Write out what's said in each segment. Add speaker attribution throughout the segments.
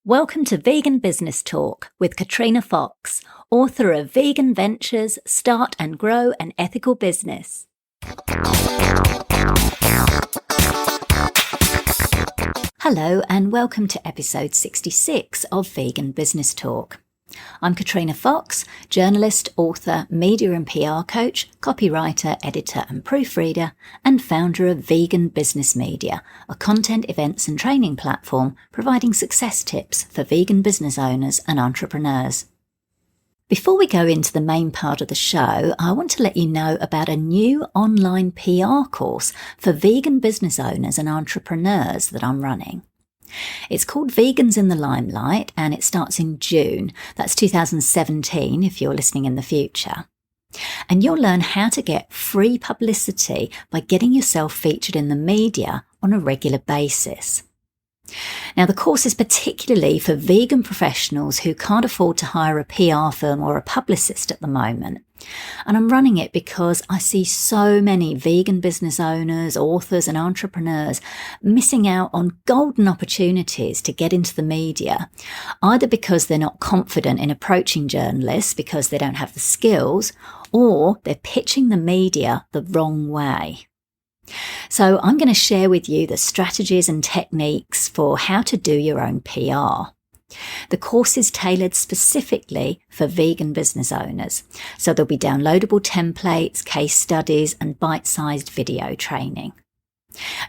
Speaker 1: Welcome to Vegan Business Talk with Katrina Fox, author of Vegan Ventures, Start and Grow an Ethical Business. Hello and welcome to episode 66 of Vegan Business Talk. I'm Katrina Fox, journalist, author, media and PR coach, copywriter, editor and proofreader, and founder of Vegan Business Media, a content, events and training platform providing success tips for vegan business owners and entrepreneurs. Before we go into the main part of the show, I want to let you know about a new online PR course for vegan business owners and entrepreneurs that I'm running. It's called Vegans in the Limelight and it starts in June. That's 2017 if you're listening in the future. And you'll learn how to get free publicity by getting yourself featured in the media on a regular basis. Now, the course is particularly for vegan professionals who can't afford to hire a PR firm or a publicist at the moment. And I'm running it because I see so many vegan business owners, authors and entrepreneurs missing out on golden opportunities to get into the media, either because they're not confident in approaching journalists because they don't have the skills, or they're pitching the media the wrong way. So I'm going to share with you the strategies and techniques for how to do your own PR. The course is tailored specifically for vegan business owners, so there'll be downloadable templates, case studies and bite-sized video training.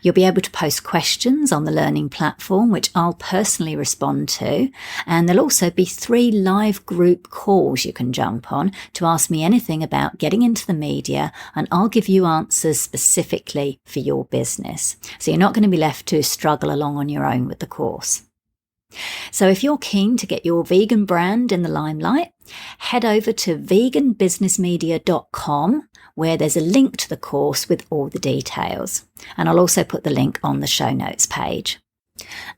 Speaker 1: You'll be able to post questions on the learning platform, which I'll personally respond to, and there'll also be 3 live group calls you can jump on to ask me anything about getting into the media, and I'll give you answers specifically for your business. So you're not going to be left to struggle along on your own with the course. So if you're keen to get your vegan brand in the limelight, head over to veganbusinessmedia.com, where there's a link to the course with all the details. And I'll also put the link on the show notes page.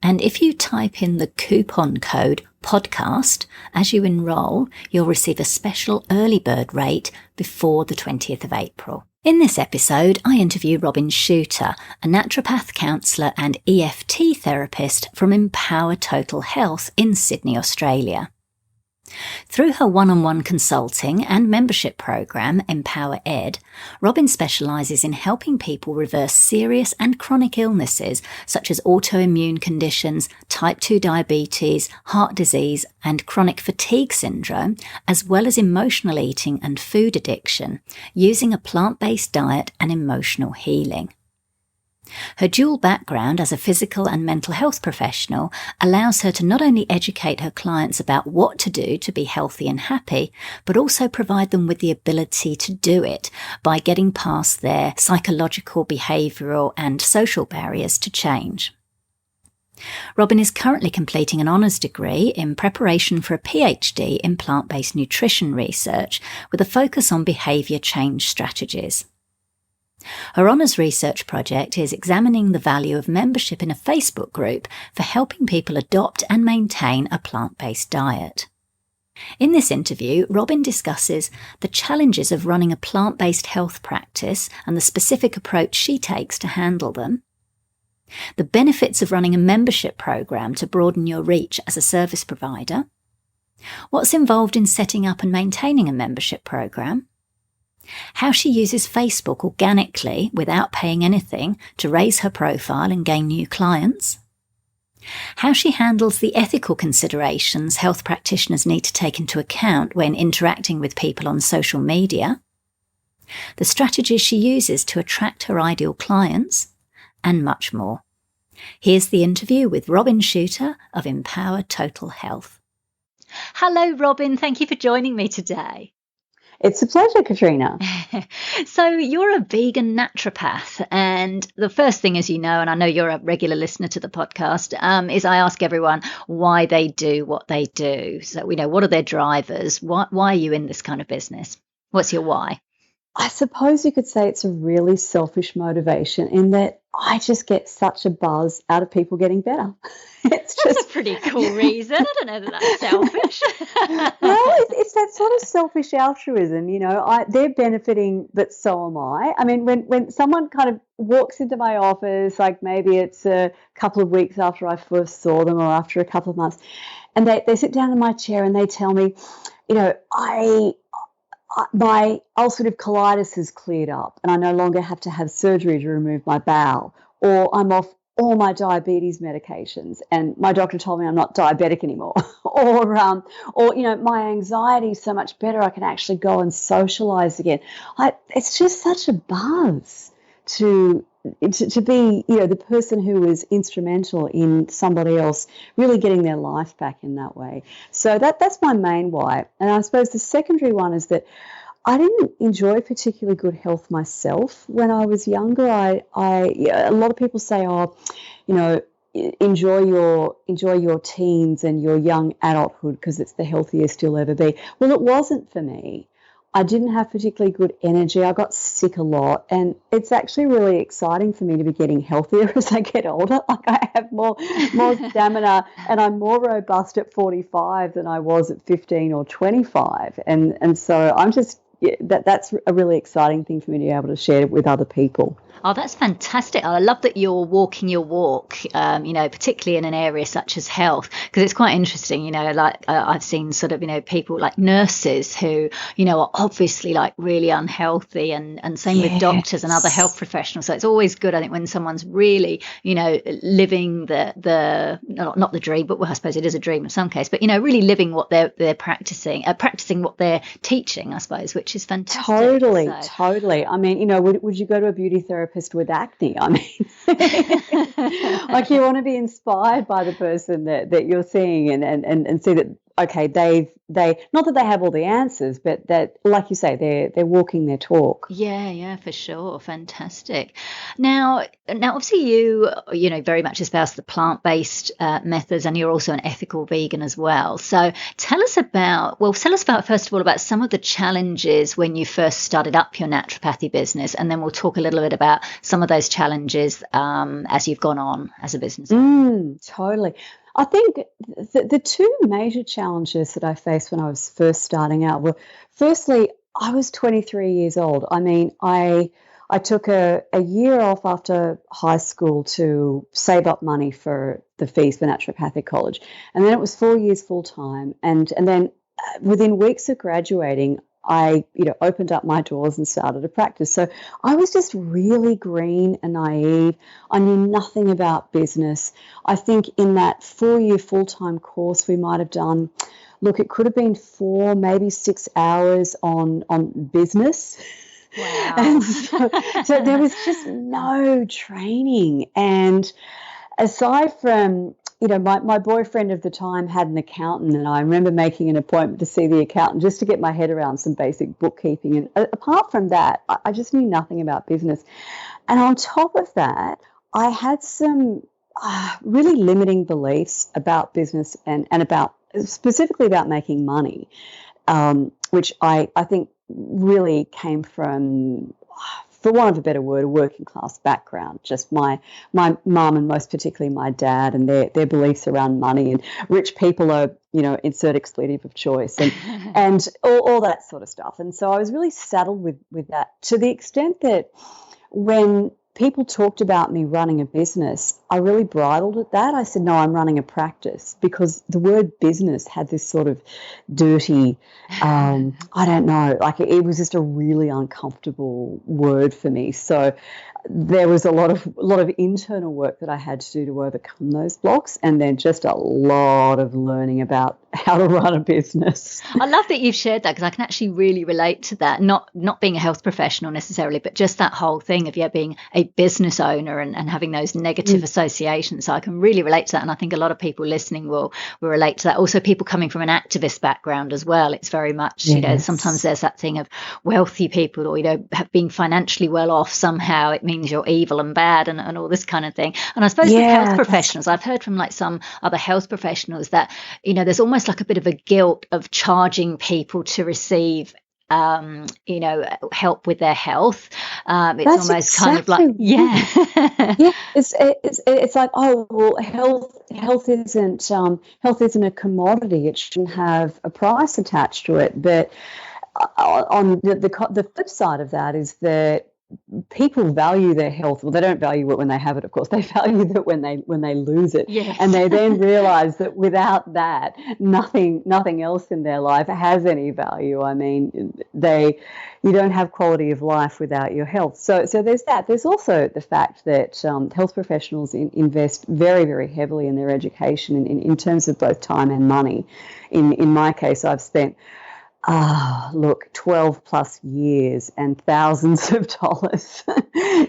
Speaker 1: And if you type in the coupon code podcast as you enroll, you'll receive a special early bird rate before the 20th of April. In this episode, I interview Robyn Chuter, a naturopath counsellor and EFT therapist from Empower Total Health in Sydney, Australia. Through her one-on-one consulting and membership program, Empower Ed, Robyn specialises in helping people reverse serious and chronic illnesses such as autoimmune conditions, type 2 diabetes, heart disease and chronic fatigue syndrome, as well as emotional eating and food addiction, using a plant-based diet and emotional healing. Her dual background as a physical and mental health professional allows her to not only educate her clients about what to do to be healthy and happy, but also provide them with the ability to do it by getting past their psychological, behavioural and social barriers to change. Robyn is currently completing an honours degree in preparation for a PhD in plant-based nutrition research with a focus on behaviour change strategies. Her honours research project is examining the value of membership in a Facebook group for helping people adopt and maintain a plant-based diet. In this interview, Robyn discusses the challenges of running a plant-based health practice and the specific approach she takes to handle them, the benefits of running a membership program to broaden your reach as a service provider, what's involved in setting up and maintaining a membership program, how she uses Facebook organically without paying anything to raise her profile and gain new clients, how she handles the ethical considerations health practitioners need to take into account when interacting with people on social media, the strategies she uses to attract her ideal clients, and much more. Here's the interview with Robyn Chuter of Empower Total Health. Hello, Robyn. Thank you for joining me today.
Speaker 2: It's a pleasure, Katrina.
Speaker 1: So you're a vegan naturopath, and the first thing, as you know, and I know you're a regular listener to the podcast, is I ask everyone why they do what they do. So we know, what are their drivers? Why are you in this kind of business? What's your why?
Speaker 2: I suppose you could say it's a really selfish motivation in that I just get such a buzz out of people getting better. It's
Speaker 1: That's
Speaker 2: just
Speaker 1: a pretty cool reason. I don't know that that's selfish.
Speaker 2: well, it's that sort of selfish altruism, they're benefiting, but so am I. I mean, when someone kind of walks into my office, like maybe it's a couple of weeks after I first saw them or after a couple of months, and they sit down in my chair and they tell me, my ulcerative colitis has cleared up and I no longer have to have surgery to remove my bowel, or I'm off all my diabetes medications and my doctor told me I'm not diabetic anymore, or my anxiety is so much better I can actually go and socialize again. It's just such a buzz to be the person who was instrumental in somebody else really getting their life back in that way. So that's my main why. And I suppose the secondary one is that I didn't enjoy particularly good health myself when I was younger. A lot of people say, enjoy your teens and your young adulthood because it's the healthiest you'll ever be. Well, it wasn't for me. I didn't have particularly good energy. I got sick a lot, and it's actually really exciting for me to be getting healthier as I get older. Like I have more stamina, and I'm more robust at 45 than I was at 15 or 25. And so I'm just that's a really exciting thing for me to be able to share with other people.
Speaker 1: Oh, that's fantastic. I love that you're walking your walk, particularly in an area such as health, because it's quite interesting, I've seen sort of, people like nurses who, are obviously like really unhealthy and same with doctors and other health professionals. So it's always good, I think, when someone's really, living the not the dream, but well, I suppose it is a dream in some case, but, really living what they're practicing what they're teaching, I suppose, which is fantastic.
Speaker 2: Totally. I mean, would you go to a beauty therapist with acne? I mean, like you want to be inspired by the person that you're seeing and see that, okay, they not that they have all the answers, but that, like you say, they're walking their talk.
Speaker 1: Yeah, for sure. Fantastic. Now, obviously you very much espouse the plant-based methods, and you're also an ethical vegan as well. So tell us about, first of all, about some of the challenges when you first started up your naturopathy business, and then we'll talk a little bit about some of those challenges as you've gone on as a business.
Speaker 2: Totally. I think the two major challenges that I faced when I was first starting out were, firstly, I was 23 years old. I mean, I took a year off after high school to save up money for the fees for naturopathic college. And then it was 4 years full time. And then within weeks of graduating, I, opened up my doors and started a practice. So I was just really green and naive. I knew nothing about business. I think in that 4-year full-time course we might have done, it could have been 4, maybe 6 hours on business.
Speaker 1: Wow.
Speaker 2: And so there was just no training. And aside from, my boyfriend of the time had an accountant, and I remember making an appointment to see the accountant just to get my head around some basic bookkeeping. And apart from that, I just knew nothing about business. And on top of that, I had some really limiting beliefs about business and about specifically about making money, which I think really came from, for want of a better word, a working class background. Just my mum, and most particularly my dad, and their beliefs around money, and rich people are, insert expletive of choice, and all that sort of stuff. And so I was really saddled with that, to the extent that when people talked about me running a business, I really bridled at that. I said, no, I'm running a practice, because the word business had this sort of dirty, I don't know, like it was just a really uncomfortable word for me. So there was a lot of internal work that I had to do to overcome those blocks, and then just a lot of learning about how to run a business.
Speaker 1: I love that you've shared that, because I can actually really relate to that, not being a health professional necessarily, but just that whole thing of being a business owner and having those negative associations. So I can really relate to that, and I think a lot of people listening will relate to that. Also, people coming from an activist background as well, it's very much, sometimes there's that thing of wealthy people, or being financially well off somehow it means you're evil and bad and all this kind of thing. And I suppose with health professionals, I've heard from like some other health professionals that there's almost like a bit of a guilt of charging people to receive help with their health. It's
Speaker 2: That's
Speaker 1: almost kind of like,
Speaker 2: exactly right. Yeah, it's like, oh well, health isn't a commodity. It shouldn't have a price attached to it. But on the flip side of that is that people value their health. Well, they don't value it when they have it, of course. They value it when they lose it.
Speaker 1: Yes.
Speaker 2: And they then realize that without that, nothing else in their life has any value. I mean, you don't have quality of life without your health. So there's that. There's also the fact that health professionals invest very, very heavily in their education in terms of both time and money. In my case, I've spent 12 plus years and thousands of dollars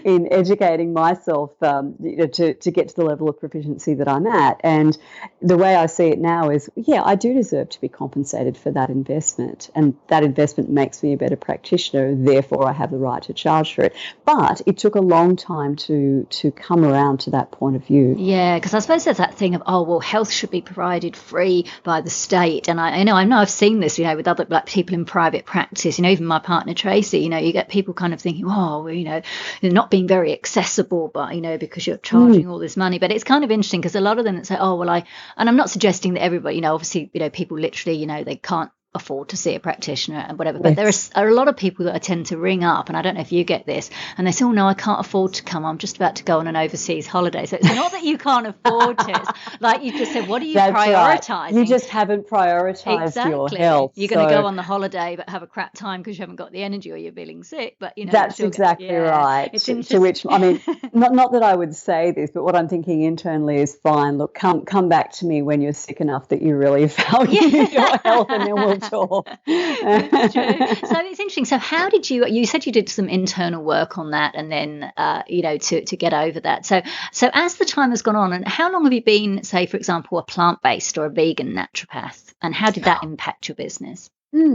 Speaker 2: in educating myself to get to the level of proficiency that I'm at. And the way I see it now is, I do deserve to be compensated for that investment. And that investment makes me a better practitioner. Therefore, I have the right to charge for it. But it took a long time to come around to that point of view.
Speaker 1: Yeah, because I suppose there's that thing of, health should be provided free by the state. And I know I've seen this, with other black people in private practice, even my partner Tracy, you get people kind of thinking, they're not being very accessible, but because you're charging all this money. But it's kind of interesting because a lot of them that say, and I'm not suggesting that everybody, obviously, people literally, they can't afford to see a practitioner and whatever, but there are a lot of people that I tend to ring up, and I don't know if you get this, and they say, no, I can't afford to come, I'm just about to go on an overseas holiday. So it's not that you can't afford to, it's like you just said, what are you prioritising?
Speaker 2: Right. You just haven't prioritised your health.
Speaker 1: You're going to go on the holiday but have a crap time because you haven't got the energy or you're feeling sick, but
Speaker 2: that's exactly right. To which, I mean, not that I would say this, but what I'm thinking internally is, fine, look, come back to me when you're sick enough that you really value your health, and then we'll talk.
Speaker 1: It's true. So it's interesting. So how did you said you did some internal work on that, and then to get over that. So as the time has gone on, and how long have you been, say, for example, a plant-based or a vegan naturopath, and how did that impact your business?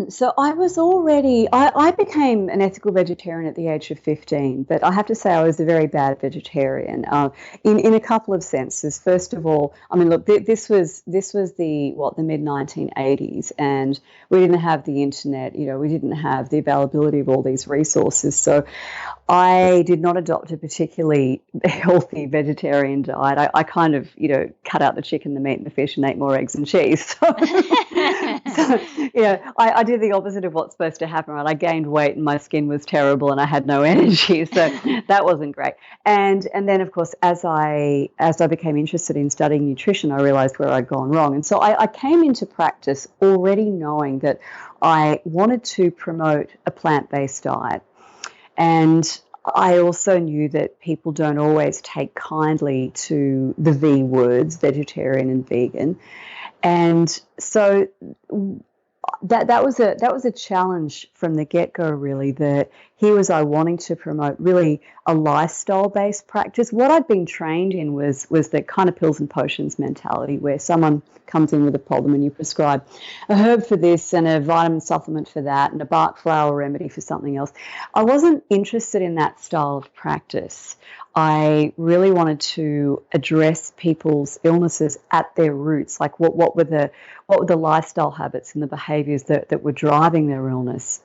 Speaker 2: So I was I became an ethical vegetarian at the age of 15, but I have to say I was a very bad vegetarian in a couple of senses. First of all, I mean, look, this was the mid 1980s, and we didn't have the internet, we didn't have the availability of all these resources. So I did not adopt a particularly healthy vegetarian diet. I kind of, cut out the chicken, the meat, and the fish, and ate more eggs and cheese. So I did the opposite of what's supposed to happen, right? I gained weight and my skin was terrible and I had no energy, so that wasn't great. And then, of course, as I became interested in studying nutrition, I realized where I'd gone wrong. And so I came into practice already knowing that I wanted to promote a plant-based diet. And I also knew that people don't always take kindly to the V words, vegetarian and vegan. And so that was a challenge from the get-go, really, that here was I wanting to promote really a lifestyle-based practice. What I'd been trained in was the kind of pills and potions mentality, where someone comes in with a problem and you prescribe a herb for this and a vitamin supplement for that and a bark flower remedy for something else. I wasn't interested in that style of practice. I really wanted to address people's illnesses at their roots, like what were the lifestyle habits and the behaviours that were driving their illness.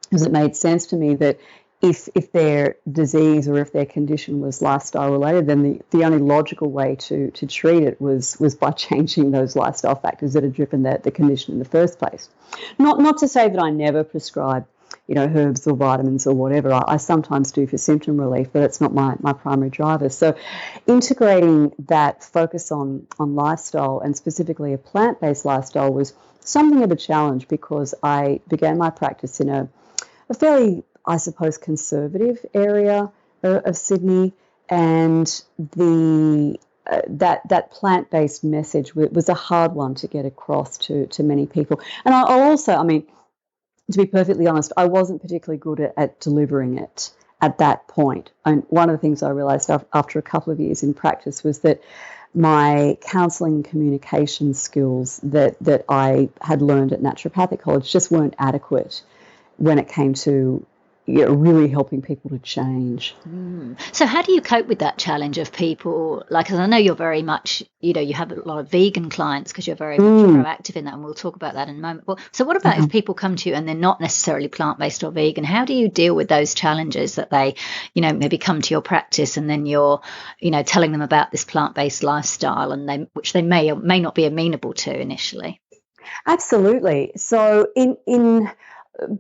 Speaker 2: Because it made sense to me that if their disease or if their condition was lifestyle related, then the only logical way to treat it was by changing those lifestyle factors that had driven the condition in the first place. Not to say that I never prescribe herbs or vitamins or whatever. I sometimes do for symptom relief, but it's not my primary driver. So integrating that focus on lifestyle, and specifically a plant-based lifestyle, was something of a challenge, because I began my practice in a fairly, I suppose, conservative area of Sydney, and that plant-based message was a hard one to get across to many people. And I'll also, I mean, to be perfectly honest, I wasn't particularly good at delivering it at that point. And one of the things I realised after a couple of years in practice was that my counselling and communication skills that I had learned at naturopathic college just weren't adequate when it came to really helping people to change.
Speaker 1: So how do you cope with that challenge of people, like, because I know you're very much, you have a lot of vegan clients because you're very much proactive in that, and we'll talk about that in a moment. Well, so what about if people come to you and they're not necessarily plant-based or vegan? How do you deal with those challenges that they, maybe come to your practice and then you're, telling them about this plant-based lifestyle and which they may or may not be amenable to initially?
Speaker 2: Absolutely. So in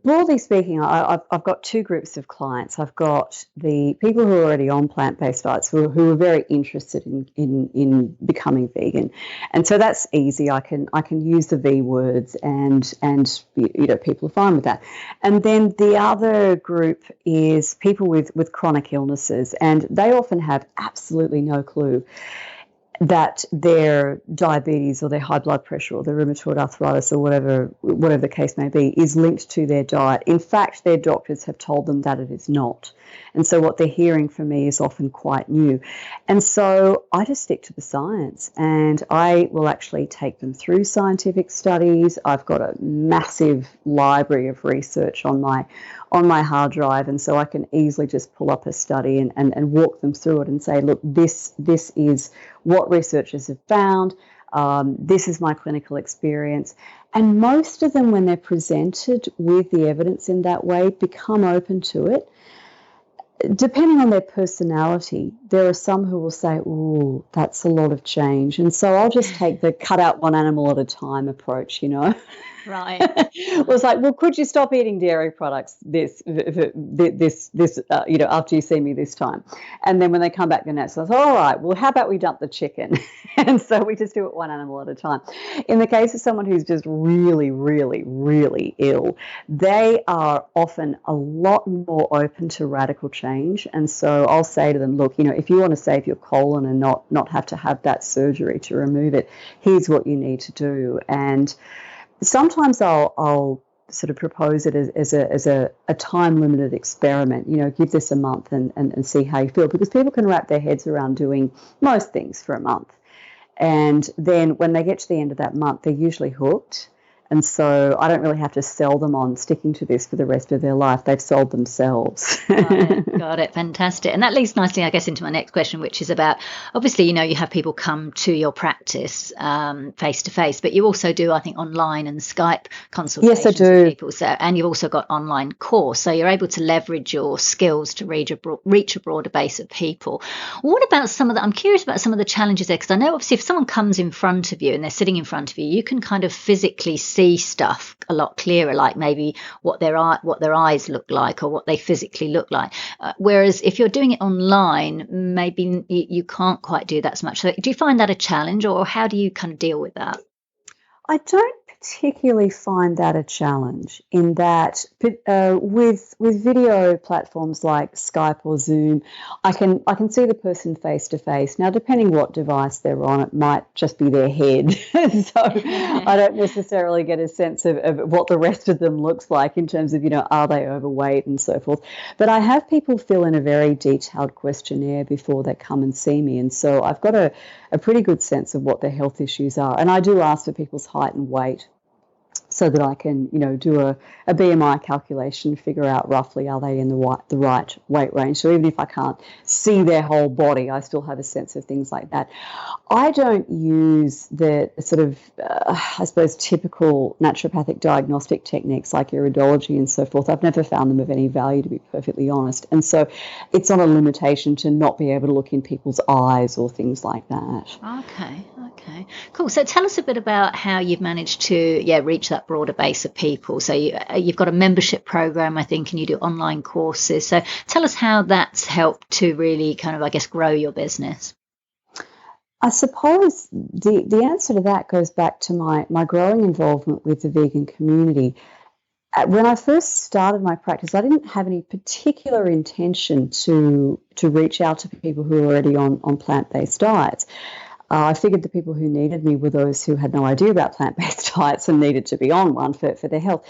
Speaker 2: broadly speaking, I've got two groups of clients. I've got the people who are already on plant-based diets who are very interested in becoming vegan, and so that's easy. I can use the V words, and people are fine with that. And then the other group is people with chronic illnesses, and they often have absolutely no clue that their diabetes or their high blood pressure or their rheumatoid arthritis or whatever the case may be is linked to their diet. In fact, their doctors have told them that it is not. And so what they're hearing from me is often quite new. And so I just stick to the science, and I will actually take them through scientific studies. I've got a massive library of research on my hard drive, and so I can easily just pull up a study and walk them through it and say, look, this is what researchers have found. This is my clinical experience. And most of them, when they're presented with the evidence in that way, become open to it. Depending on their personality, there are some who will say, "Ooh, that's a lot of change," and so I'll just take the cut out one animal at a time approach,
Speaker 1: Right.
Speaker 2: It was like, well, could you stop eating dairy products after you see me this time? And then when they come back the next, I was, all right, well, how about we dump the chicken? And so we just do it one animal at a time. In the case of someone who's just really, really, really ill, they are often a lot more open to radical change. And so I'll say to them, look, if you want to save your colon and not have to have that surgery to remove it, here's what you need to do. And sometimes I'll sort of propose it as a time-limited experiment, give this a month and see how you feel, because people can wrap their heads around doing most things for a month. And then when they get to the end of that month, they're usually hooked. And so I don't really have to sell them on sticking to this for the rest of their life. They've sold themselves.
Speaker 1: Got it. Fantastic. And that leads nicely, I guess, into my next question, which is about, obviously, you have people come to your practice face to face, but you also do, I think, online and Skype consultations.
Speaker 2: Yes, I do.
Speaker 1: With people. So, and you've also got online course. So you're able to leverage your skills to reach a broader base of people. What about I'm curious about some of the challenges there, because I know, obviously, if someone comes in front of you and they're sitting in front of you, you can kind of physically see stuff a lot clearer, like maybe what their eyes look like or what they physically look like. Whereas if you're doing it online, maybe you can't quite do that as much. So do you find that a challenge, or how do you kind of deal with that?
Speaker 2: I don't particularly find that a challenge, in that with video platforms like Skype or Zoom, I can see the person face to face. Now, depending what device they're on, it might just be their head, so I don't necessarily get a sense of what the rest of them looks like in terms of, are they overweight and so forth. But I have people fill in a very detailed questionnaire before they come and see me, and so I've got a pretty good sense of what their health issues are. And I do ask for people's height and weight, so that I can, do a BMI calculation, figure out roughly are they in the right weight range. So even if I can't see their whole body, I still have a sense of things like that. I don't use the sort of, I suppose, typical naturopathic diagnostic techniques like iridology and so forth. I've never found them of any value, to be perfectly honest. And so it's not a limitation to not be able to look in people's eyes or things like that.
Speaker 1: Okay, cool. So tell us a bit about how you've managed to reach that broader base of people. So you've got a membership program, I think, and you do online courses. So tell us how that's helped to really kind of, I guess, grow your business.
Speaker 2: I suppose the answer to that goes back to my growing involvement with the vegan community. When I first started my practice, I didn't have any particular intention to reach out to people who were already on plant-based diets. I figured the people who needed me were those who had no idea about plant-based diets and needed to be on one for their health.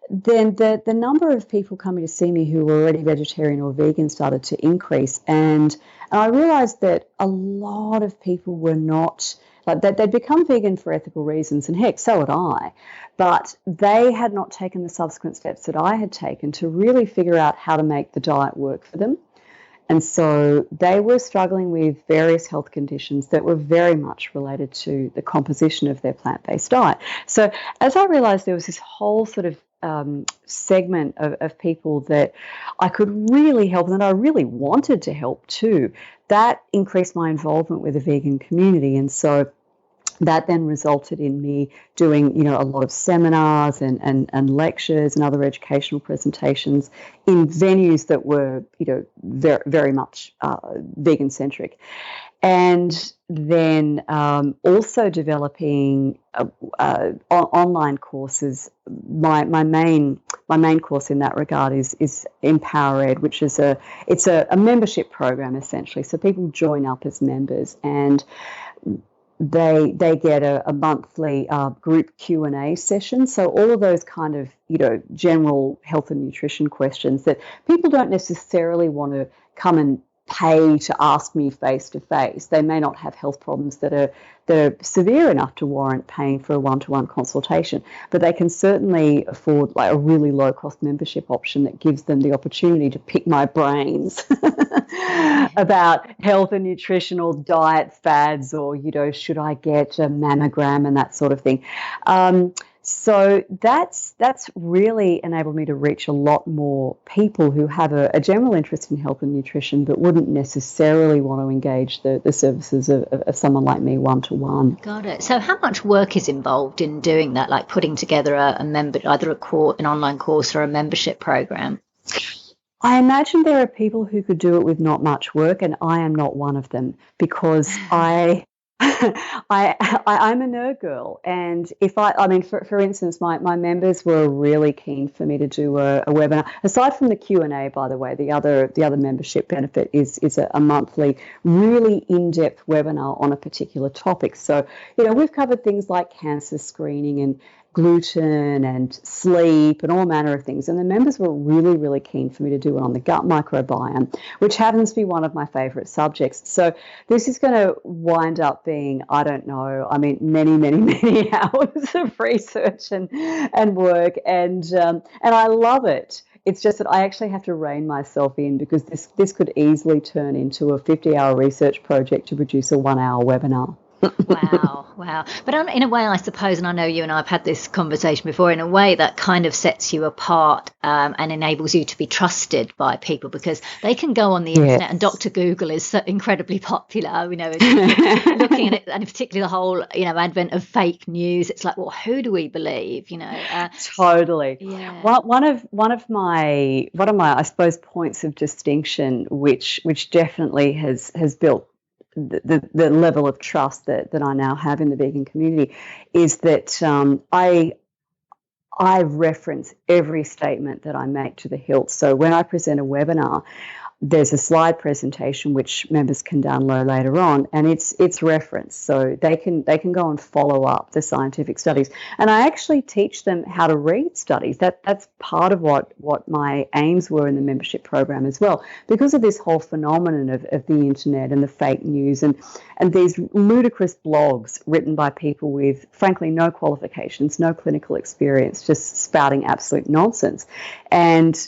Speaker 2: Then the number of people coming to see me who were already vegetarian or vegan started to increase, and I realized that a lot of people were not Like they'd become vegan for ethical reasons, and heck, so had I. But they had not taken the subsequent steps that I had taken to really figure out how to make the diet work for them. And so they were struggling with various health conditions that were very much related to the composition of their plant-based diet. So as I realized there was this whole sort of segment of people that I could really help and that I really wanted to help too, that increased my involvement with the vegan community. And so that then resulted in me doing, a lot of seminars and lectures and other educational presentations in venues that were, very, very much vegan-centric. And then also developing online courses. My main course in that regard is Empower Ed, which is a membership program essentially. So people join up as members, and they get a monthly group Q&A session. So all of those kind of, general health and nutrition questions that people don't necessarily want to come and pay to ask me face to face. They may not have health problems that are severe enough to warrant paying for a one-to-one consultation, but they can certainly afford like a really low-cost membership option that gives them the opportunity to pick my brains about health and nutritional diet fads, or should I get a mammogram and that sort of thing. So that's really enabled me to reach a lot more people who have a general interest in health and nutrition, but wouldn't necessarily want to engage the services of someone like me one-to-one.
Speaker 1: Got it. So how much work is involved in doing that, like putting together either an online course or a membership program?
Speaker 2: I imagine there are people who could do it with not much work, and I am not one of them, because I'm a nerd girl, and for instance, my members were really keen for me to do a webinar. Aside from the Q&A, by the way, the other membership benefit is a monthly, really in-depth webinar on a particular topic. So, we've covered things like cancer screening and gluten and sleep and all manner of things. And the members were really, really keen for me to do it on the gut microbiome, which happens to be one of my favorite subjects. So this is going to wind up being, many, many, many hours of research and work. And I love it. It's just that I actually have to rein myself in, because this could easily turn into a 50-hour research project to produce a 1-hour webinar.
Speaker 1: Wow. But in a way, I suppose, and I know you and I have had this conversation before, in a way that kind of sets you apart and enables you to be trusted by people, because they can go on the internet, and Dr. Google is so incredibly popular, looking at it, and particularly the whole, advent of fake news. It's like, well, who do we believe,
Speaker 2: Totally.
Speaker 1: Yeah.
Speaker 2: One of my, I suppose, points of distinction, which definitely has built the level of trust that I now have in the vegan community, is that I reference every statement that I make to the hilt. So when I present a webinar, there's a slide presentation which members can download later on, and it's referenced, so they can go and follow up the scientific studies. And I actually teach them how to read studies. That's part of what my aims were in the membership program as well, because of this whole phenomenon of the internet and the fake news and these ludicrous blogs written by people with, frankly, no qualifications, no clinical experience, just spouting absolute nonsense. And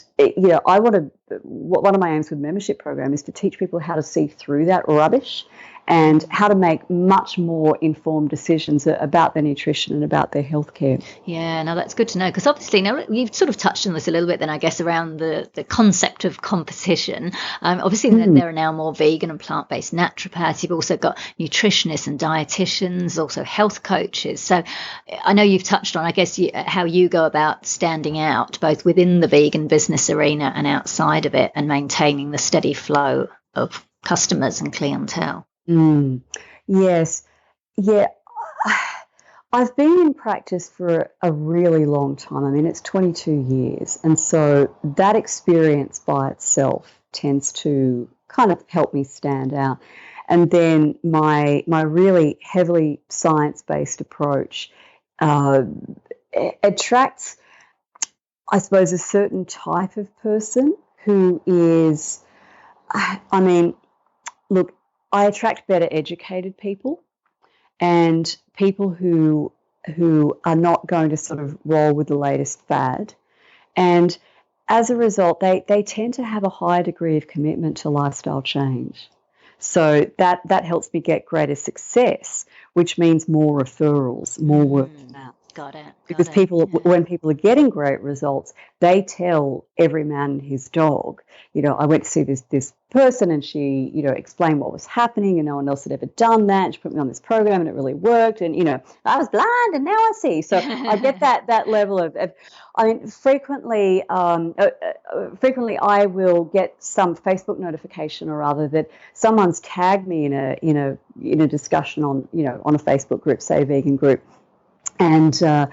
Speaker 2: one of my aims with the membership program is to teach people how to see through that rubbish and how to make much more informed decisions about their nutrition and about their healthcare.
Speaker 1: Yeah, no, that's good to know, because obviously now you've sort of touched on this a little bit then, I guess, around the concept of competition. Obviously there are now more vegan and plant-based naturopaths. You've also got nutritionists and dietitians, also health coaches. So I know you've touched on, I guess, how you go about standing out both within the vegan business arena and outside of it, and maintaining the steady flow of customers and clientele.
Speaker 2: Yes. Yeah. I've been in practice for a really long time. It's 22 years. And so that experience by itself tends to kind of help me stand out. And then my really heavily science-based approach attracts, I suppose, a certain type of person who is, look, I attract better educated people, and people who are not going to sort of roll with the latest fad. And as a result, they tend to have a higher degree of commitment to lifestyle change. So that helps me get greater success, which means more referrals, more word of mouth.
Speaker 1: Got it.
Speaker 2: Because when people are getting great results, they tell every man and his dog, I went to see this person and she, explained what was happening and no one else had ever done that. And she put me on this program and it really worked. And, I was blind and now I see. So I get that level of frequently I will get some Facebook notification or other that someone's tagged me in a discussion on a Facebook group, say a vegan group. And, a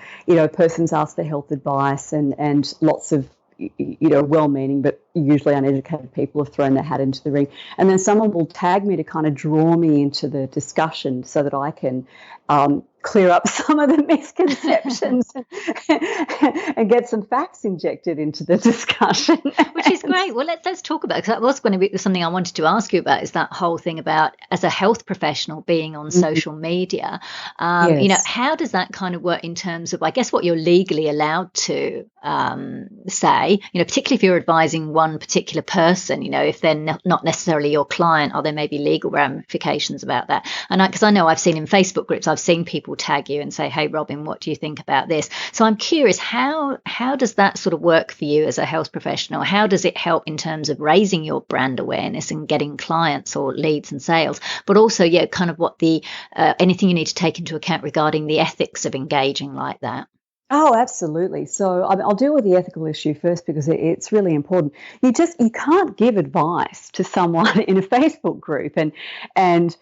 Speaker 2: person's asked for health advice and lots of, well-meaning but usually uneducated people have thrown their hat into the ring. And then someone will tag me to kind of draw me into the discussion so that I can clear up some of the misconceptions and get some facts injected into the discussion.
Speaker 1: Which is great. Well, let's talk about it, because that was going to be something I wanted to ask you about, is that whole thing about, as a health professional, being on social media.
Speaker 2: Yes.
Speaker 1: How does that kind of work in terms of, I guess, what you're legally allowed to say, particularly if you're advising one particular person, if they're not necessarily your client, or there may be legal ramifications about that. And because I know I've seen in Facebook groups, I've seen people tag you and say, hey, Robyn, what do you think about this? So I'm curious, how does that sort of work for you as a health professional? How does it help in terms of raising your brand awareness and getting clients or leads and sales, but also, kind of what the anything you need to take into account regarding the ethics of engaging like that?
Speaker 2: Oh, absolutely. So I'll deal with the ethical issue first because it's really important. You can't give advice to someone in a Facebook group, and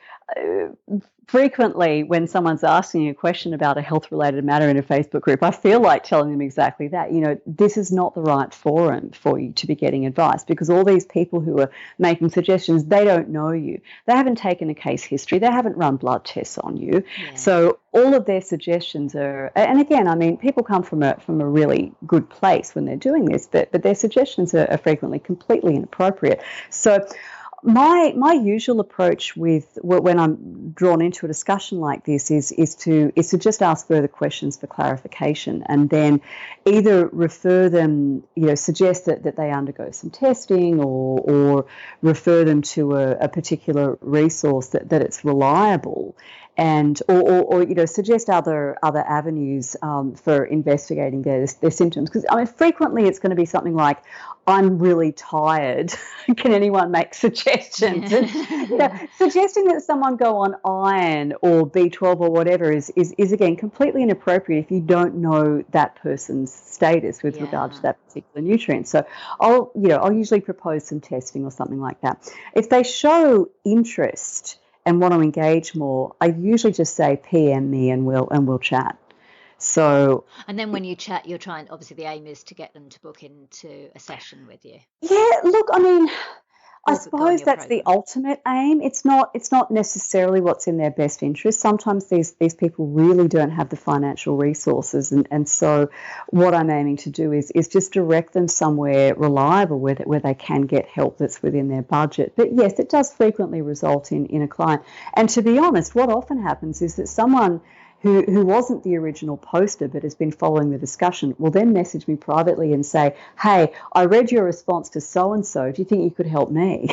Speaker 2: frequently when someone's asking you a question about a health-related matter in a Facebook group, I feel like telling them exactly that. This is not the right forum for you to be getting advice, because all these people who are making suggestions, they don't know you. They haven't taken a case history. They haven't run blood tests on you. Yeah. So all of their suggestions are, and again, people come from a really good place when they're doing this, but their suggestions are frequently completely inappropriate. So my usual approach when I'm drawn into a discussion like this is to just ask further questions for clarification, and then either refer them, suggest that they undergo some testing, or refer them to a particular resource that it's reliable, and or suggest other avenues for investigating their symptoms. Because frequently it's going to be something like, I'm really tired. Can anyone make suggestions? And, suggesting that someone go on iron or B12 or whatever is again completely inappropriate if you don't know that person's status with regard to that particular nutrient. So I'll usually propose some testing or something like that. If they show interest and want to engage more, I usually just say PM me and we'll chat. So,
Speaker 1: and then when you chat, you're trying, obviously the aim is to get them to book into a session with you.
Speaker 2: Yeah, look, I suppose that's the ultimate aim. It's not necessarily what's in their best interest. Sometimes these people really don't have the financial resources, and so what I'm aiming to do is just direct them somewhere reliable where they can get help that's within their budget. But yes, it does frequently result in a client. And to be honest, what often happens is that someone who wasn't the original poster but has been following the discussion will then message me privately and say, hey, I read your response to so-and-so. Do you think you could help me?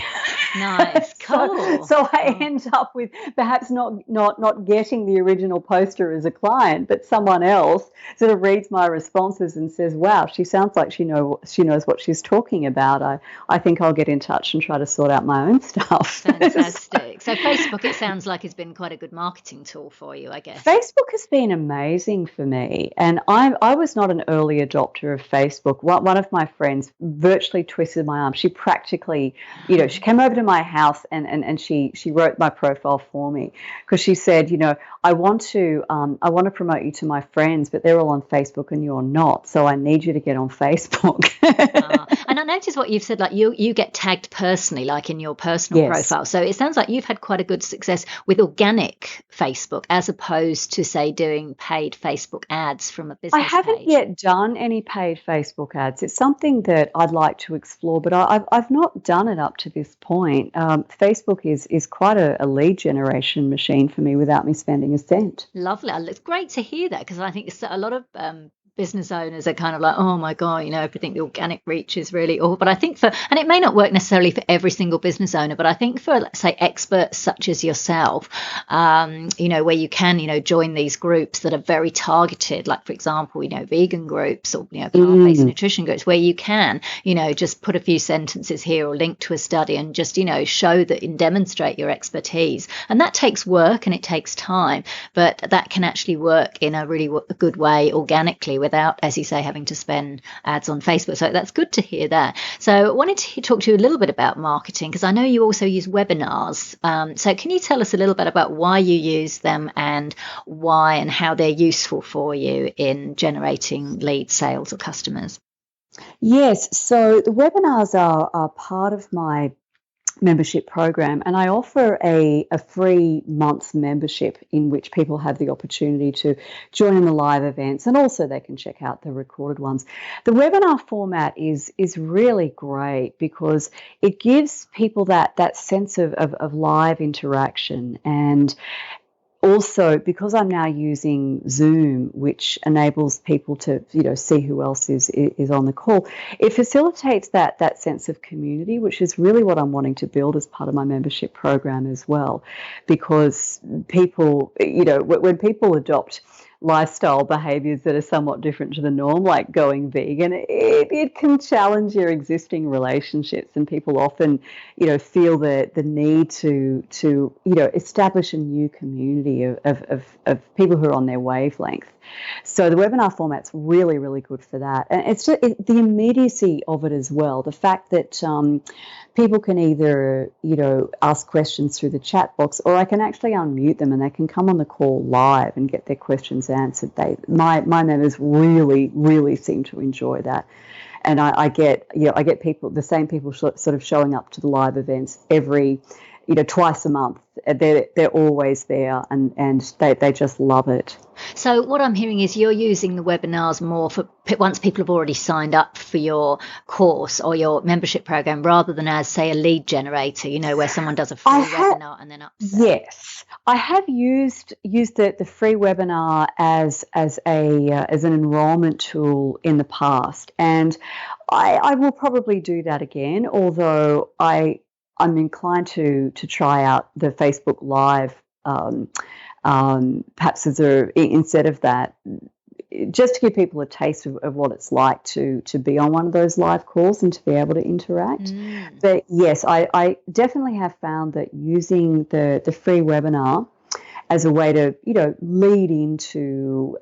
Speaker 1: Nice, cool.
Speaker 2: So I end up with perhaps not getting the original poster as a client, but someone else sort of reads my responses and says, wow, she sounds like she knows what she's talking about. I think I'll get in touch and try to sort out my own stuff.
Speaker 1: Fantastic. So Facebook, it sounds like, has been quite a good marketing tool for you, I guess.
Speaker 2: Facebook has been amazing for me, and I was not an early adopter of Facebook. One of my friends virtually twisted my arm. She practically, she came over to my house and she wrote my profile for me, because she said, I want to promote you to my friends, but they're all on Facebook and you're not, so I need you to get on Facebook.
Speaker 1: And And I noticed what you've said, like you get tagged personally, like in your personal profile. So it sounds like you've had quite a good success with organic Facebook as opposed to, say, doing paid Facebook ads from a business
Speaker 2: I haven't yet done any paid Facebook ads. It's something that I'd like to explore, but I've not done it up to this point. Facebook is quite a lead generation machine for me without me spending a cent.
Speaker 1: Lovely. It's great to hear that, because I think a lot of business owners are kind of like, oh my God, everything, the organic reach is really awful. But I think and it may not work necessarily for every single business owner, but I think for, let's say, experts such as yourself, where you can, join these groups that are very targeted, like, for example, vegan groups or, plant-based nutrition groups, where you can, just put a few sentences here or link to a study and just, show that and demonstrate your expertise. And that takes work and it takes time, but that can actually work in a really good way organically without, as you say, having to spend ads on Facebook. So that's good to hear that. So I wanted to talk to you a little bit about marketing, because I know you also use webinars. So can you tell us a little bit about why you use them and why and how they're useful for you in generating lead sales or customers?
Speaker 2: Yes. So the webinars are part of my membership program, and I offer a free month's membership in which people have the opportunity to join in the live events, and also they can check out the recorded ones. The webinar format is really great because it gives people that sense of live interaction. And also, because I'm now using Zoom, which enables people to, see who else is on the call, it facilitates that sense of community, which is really what I'm wanting to build as part of my membership program as well. Because people, when people adopt lifestyle behaviors that are somewhat different to the norm, like going vegan, it can challenge your existing relationships, and people often, feel the need to establish a new community of people who are on their wavelength. So the webinar format's really, really good for that. And it's just, the immediacy of it as well. The fact that people can either, ask questions through the chat box, or I can actually unmute them and they can come on the call live and get their questions answered. My members really, really seem to enjoy that. And I get people, the same people sort of showing up to the live events every, twice a month. They're always there, and they just love it.
Speaker 1: So what I'm hearing is you're using the webinars more for once people have already signed up for your course or your membership program, rather than as, say, a lead generator, where someone does a free webinar and then upsell.
Speaker 2: Yes, I have used the free webinar as an enrollment tool in the past, and I will probably do that again. Although I'm inclined to try out the Facebook Live, perhaps instead of that, just to give people a taste of what it's like to be on one of those live calls and to be able to interact. But yes, I definitely have found that using the free webinar as a way to, lead into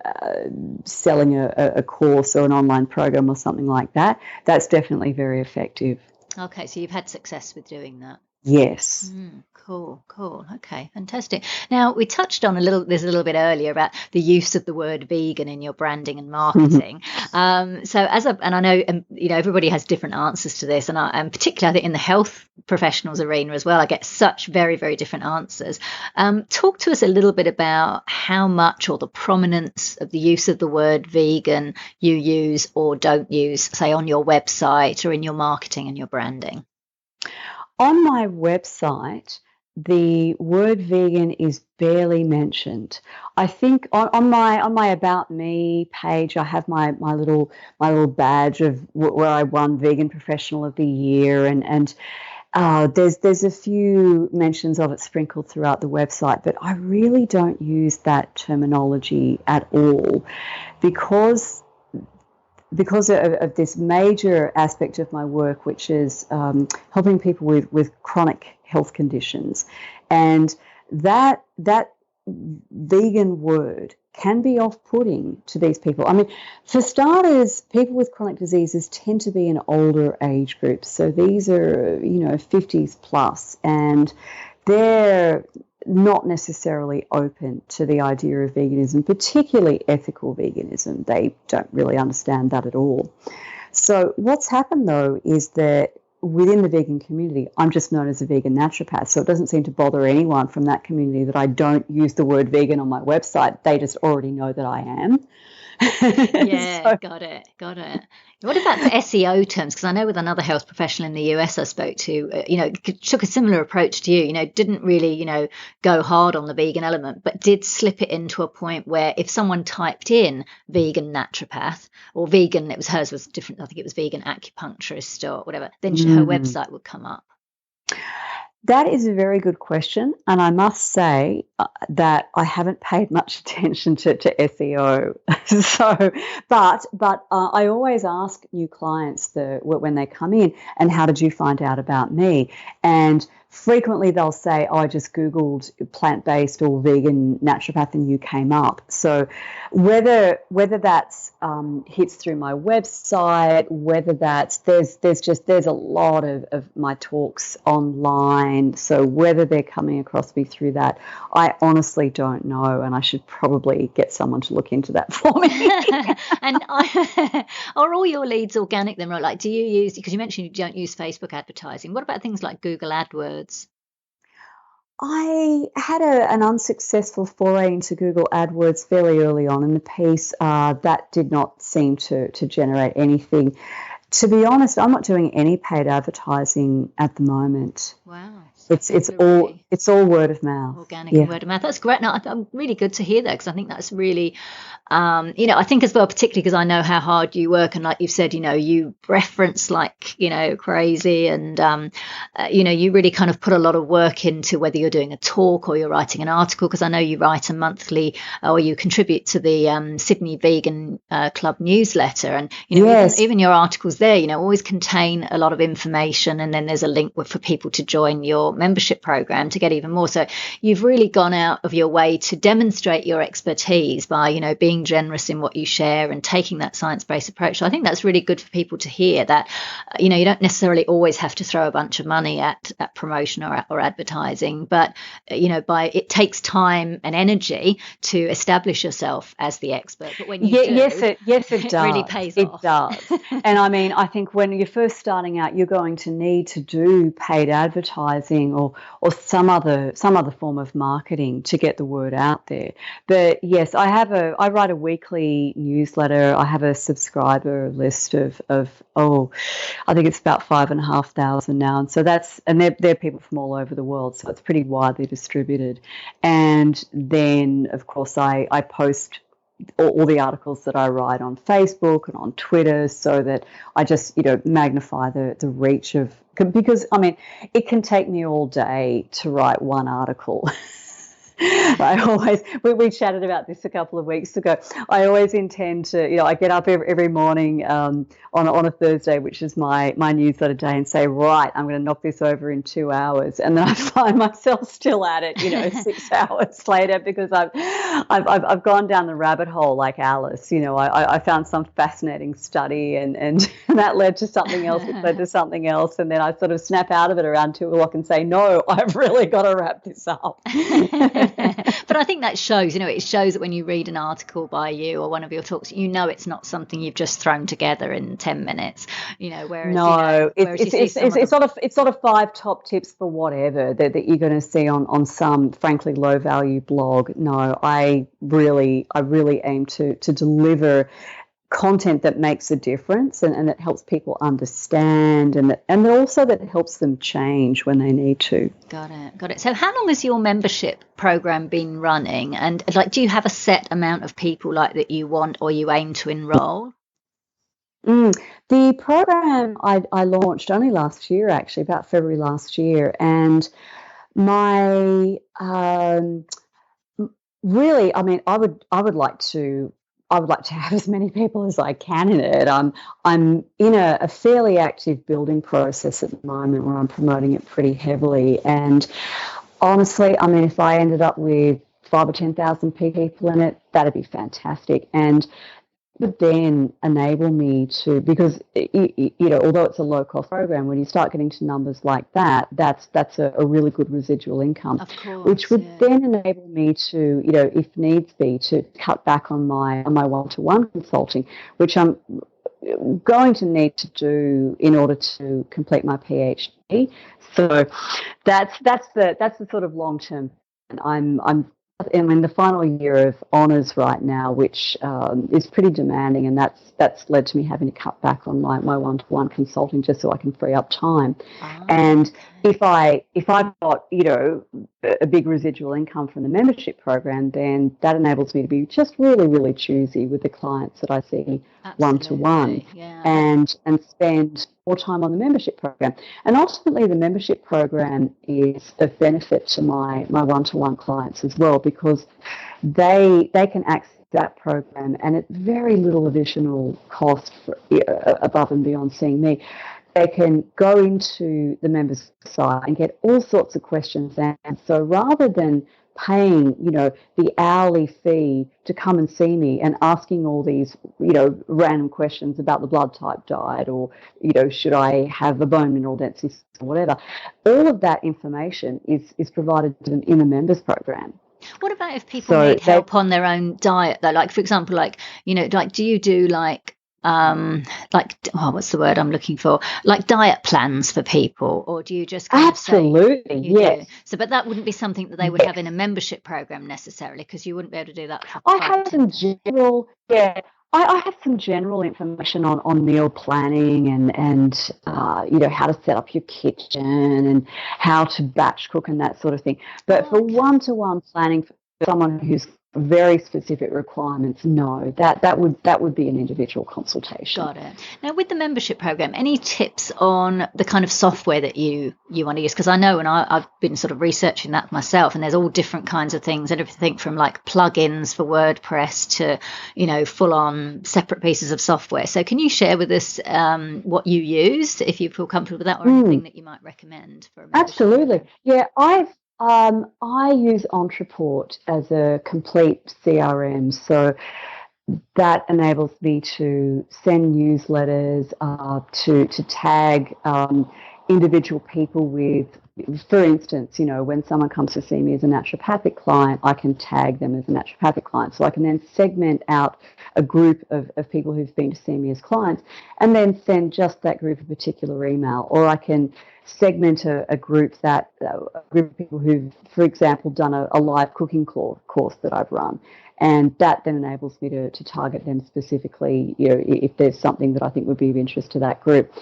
Speaker 2: selling a course or an online program or something like that, that's definitely very effective.
Speaker 1: Okay, so you've had success with doing that.
Speaker 2: Yes.
Speaker 1: Cool. Okay, fantastic. Now, we touched on a little bit earlier about the use of the word vegan in your branding and marketing. So and I know, everybody has different answers to this, and particularly I think in the health professionals arena as well, I get such very, very different answers. Talk to us a little bit about how much, or the prominence of the use of the word vegan you use or don't use, say, on your website or in your marketing and your branding.
Speaker 2: On my website, the word vegan is barely mentioned. I think on my About Me page, I have my little badge of where I won Vegan Professional of the Year, and there's a few mentions of it sprinkled throughout the website, but I really don't use that terminology at all because of this major aspect of my work, which is helping people with chronic health conditions. And that vegan word can be off-putting to these people. I mean, for starters, people with chronic diseases tend to be in older age groups. So these are, 50s plus, and they're not necessarily open to the idea of veganism, particularly ethical veganism. They don't really understand that at all. So what's happened, though, is that within the vegan community, I'm just known as a vegan naturopath. So it doesn't seem to bother anyone from that community that I don't use the word vegan on my website. They just already know that I am.
Speaker 1: Yeah, got it. What about for SEO terms? Because I know with another health professional in the US I spoke to, took a similar approach to you, didn't really, go hard on the vegan element, but did slip it into a point where if someone typed in vegan naturopath or vegan, hers was different, I think it was vegan acupuncturist or whatever, then her website would come up.
Speaker 2: That is a very good question, and I must say that I haven't paid much attention to SEO. But I always ask new clients when they come in, and how did you find out about me? And frequently they'll say, I just Googled plant-based or vegan naturopath and you came up. So whether that's hits through my website, whether that's there's a lot of my talks online. So whether they're coming across me through that, I honestly don't know, and I should probably get someone to look into that for me.
Speaker 1: And are all your leads organic then? Like, do you use, because you mentioned you don't use Facebook advertising, what about things like Google AdWords?
Speaker 2: I had an unsuccessful foray into Google AdWords fairly early on in the piece. That did not seem to generate anything. To be honest, I'm not doing any paid advertising at the moment.
Speaker 1: Wow.
Speaker 2: It's all word of mouth.
Speaker 1: Organic and word of mouth. That's great. No, I'm really good to hear that, because I think that's really, I think as well, particularly because I know how hard you work, and like you've said, you reference like, crazy, and, you really kind of put a lot of work into whether you're doing a talk or you're writing an article, because I know you write a monthly, or you contribute to the Sydney Vegan Club newsletter, and,
Speaker 2: yes.
Speaker 1: even your articles there, always contain a lot of information, and then there's a link for people to join your membership program to get even more. So you've really gone out of your way to demonstrate your expertise by, being generous in what you share and taking that science-based approach. So I think that's really good for people to hear that, you don't necessarily always have to throw a bunch of money at promotion or advertising, but, it takes time and energy to establish yourself as the expert. But when you do,
Speaker 2: yes, it does.
Speaker 1: It really pays off.
Speaker 2: It does. And I mean, I think when you're first starting out, you're going to need to do paid advertising or some other form of marketing to get the word out there. But yes, I write a weekly newsletter. I have a subscriber list of I think it's about 5,500 now, and so they're people from all over the world, so it's pretty widely distributed. And then of course I post all the articles that I write on Facebook and on Twitter, so that I just magnify the reach of, because I mean it can take me all day to write one article. We chatted about this a couple of weeks ago. I always intend to, I get up every morning on a Thursday, which is my newsletter day, and say, right, I'm going to knock this over in 2 hours, and then I find myself still at it, 6 hours later, because I've gone down the rabbit hole like Alice. I found some fascinating study, and that led to something else, which led to something else, and then I sort of snap out of it around 2 o'clock and say, no, I've really got to wrap this up.
Speaker 1: But I think that shows, it shows that when you read an article by you or one of your talks, it's not something you've just thrown together in 10 minutes, whereas
Speaker 2: no, it's sort of 5 top tips for whatever that you're going to see on some frankly low value blog. No, I really aim to deliver content that makes a difference and that helps people understand, and also that helps them change when they need to.
Speaker 1: Got it. So how long has your membership program been running, and do you have a set amount of people that you want or you aim to enroll?
Speaker 2: The program I launched only last year, actually about February last year, and my really, I mean, I would like to have as many people as I can in it. I'm in a fairly active building process at the moment where I'm promoting it pretty heavily. And honestly, I mean, if I ended up with 5,000 or 10,000 people in it, that'd be fantastic. And would then enable me to, because although it's a low cost program, when you start getting to numbers like that, that's a really good residual income,
Speaker 1: of course,
Speaker 2: which would then enable me to, if needs be, to cut back on my one-to-one consulting, which I'm going to need to do in order to complete my PhD. So that's the sort of long term. And I'm in the final year of honours right now, which is pretty demanding, and that's led to me having to cut back on my one-to-one consulting just so I can free up time. And if I've got a big residual income from the membership program, then that enables me to be just really, really choosy with the clients that I see one-to-one, and spend more time on the membership program. And ultimately, the membership program is of benefit to my one-to-one clients as well, because they can access that program, and at very little additional cost above and beyond seeing me. They can go into the members' site and get all sorts of questions answered. So rather than paying, the hourly fee to come and see me and asking all these, random questions about the blood type diet, or, should I have a bone mineral density or whatever, all of that information is provided to them in the members program.
Speaker 1: What about if people need help on their own diet though? Like, for example, do you do what's the word I'm looking for? Like diet plans for people, or do you just kind
Speaker 2: absolutely
Speaker 1: of say
Speaker 2: yes?
Speaker 1: Do? So, but that wouldn't be something that they would have in a membership program necessarily, because you wouldn't be able to do that.
Speaker 2: I have some general, I have some general information on meal planning and how to set up your kitchen and how to batch cook and that sort of thing. But for one-to-one planning for someone who's very specific requirements, no, that would be an individual consultation.
Speaker 1: Got it. Now, with the membership program, any tips on the kind of software that you want to use? Because I know, and I've been sort of researching that myself, and there's all different kinds of things, and everything from like plugins for WordPress to full on separate pieces of software. So can you share with us what you use, if you feel comfortable with that, or anything that you might recommend for a membership?
Speaker 2: Absolutely. Yeah, I use Entreport as a complete CRM, so that enables me to send newsletters, to tag individual people with, for instance, when someone comes to see me as a naturopathic client, I can tag them as a naturopathic client. So I can then segment out a group of people who've been to see me as clients, and then send just that group a particular email. Or I can segment a group of people who've, for example, done a live cooking course that I've run. And that then enables me to target them specifically, if there's something that I think would be of interest to that group.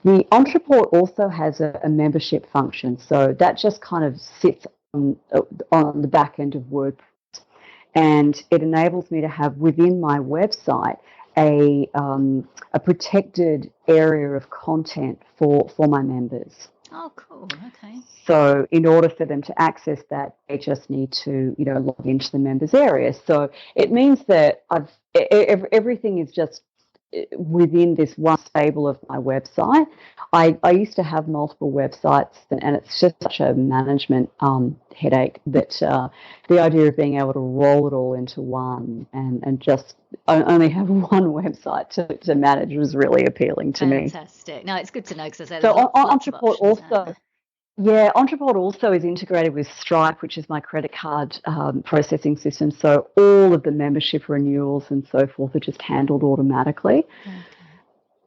Speaker 2: The Entreport also has a membership function, so that just kind of sits on the back end of WordPress, and it enables me to have within my website a protected area of content for my members.
Speaker 1: Oh, cool. Okay.
Speaker 2: So in order for them to access that, they just need to, log into the members area. So it means that everything is just within this one stable of my website. I used to have multiple websites, and it's just such a management headache that the idea of being able to roll it all into one and just only have one website to manage was really appealing to me.
Speaker 1: Fantastic. No, it's good to know, because I said
Speaker 2: Entreport also. Yeah, Entreport also is integrated with Stripe, which is my credit card processing system. So all of the membership renewals and so forth are just handled automatically.
Speaker 1: Okay.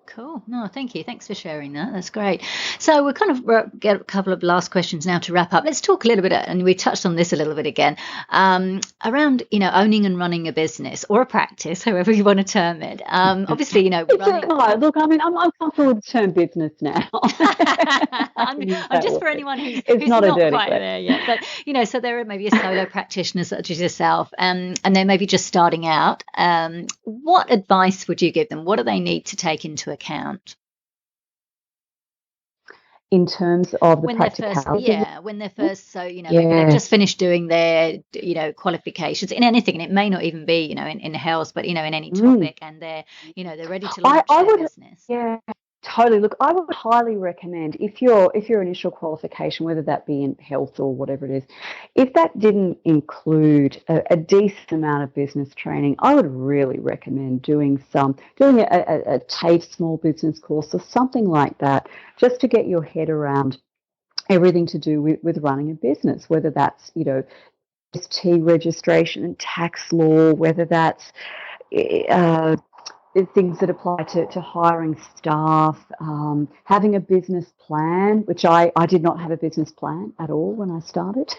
Speaker 1: Cool. No, thank you. Thanks for sharing that. That's great. So we're kind of get a couple of last questions now to wrap up. Let's talk a little bit, and we touched on this a little bit again, around, owning and running a business or a practice, however you want to term it. Obviously, running.
Speaker 2: Look, I mean, I'm comfortable with the term business now.
Speaker 1: I'm just for anyone who's not quite there yet. But, so there are maybe a solo practitioner such as yourself, and they're maybe just starting out. What advice would you give them? What do they need to take into account?
Speaker 2: In terms of the practicality?
Speaker 1: When they're first, so, maybe they've just finished doing their, qualifications in anything, and it may not even be, in health, but, in any topic, and they're ready to launch their business.
Speaker 2: Yeah. Totally. Look, I would highly recommend, if your initial qualification, whether that be in health or whatever it is, if that didn't include a decent amount of business training, I would really recommend doing a TAFE small business course or something like that, just to get your head around everything to do with running a business, whether that's, ST registration and tax law, whether that's things that apply to hiring staff, having a business plan, which I did not have a business plan at all when I started.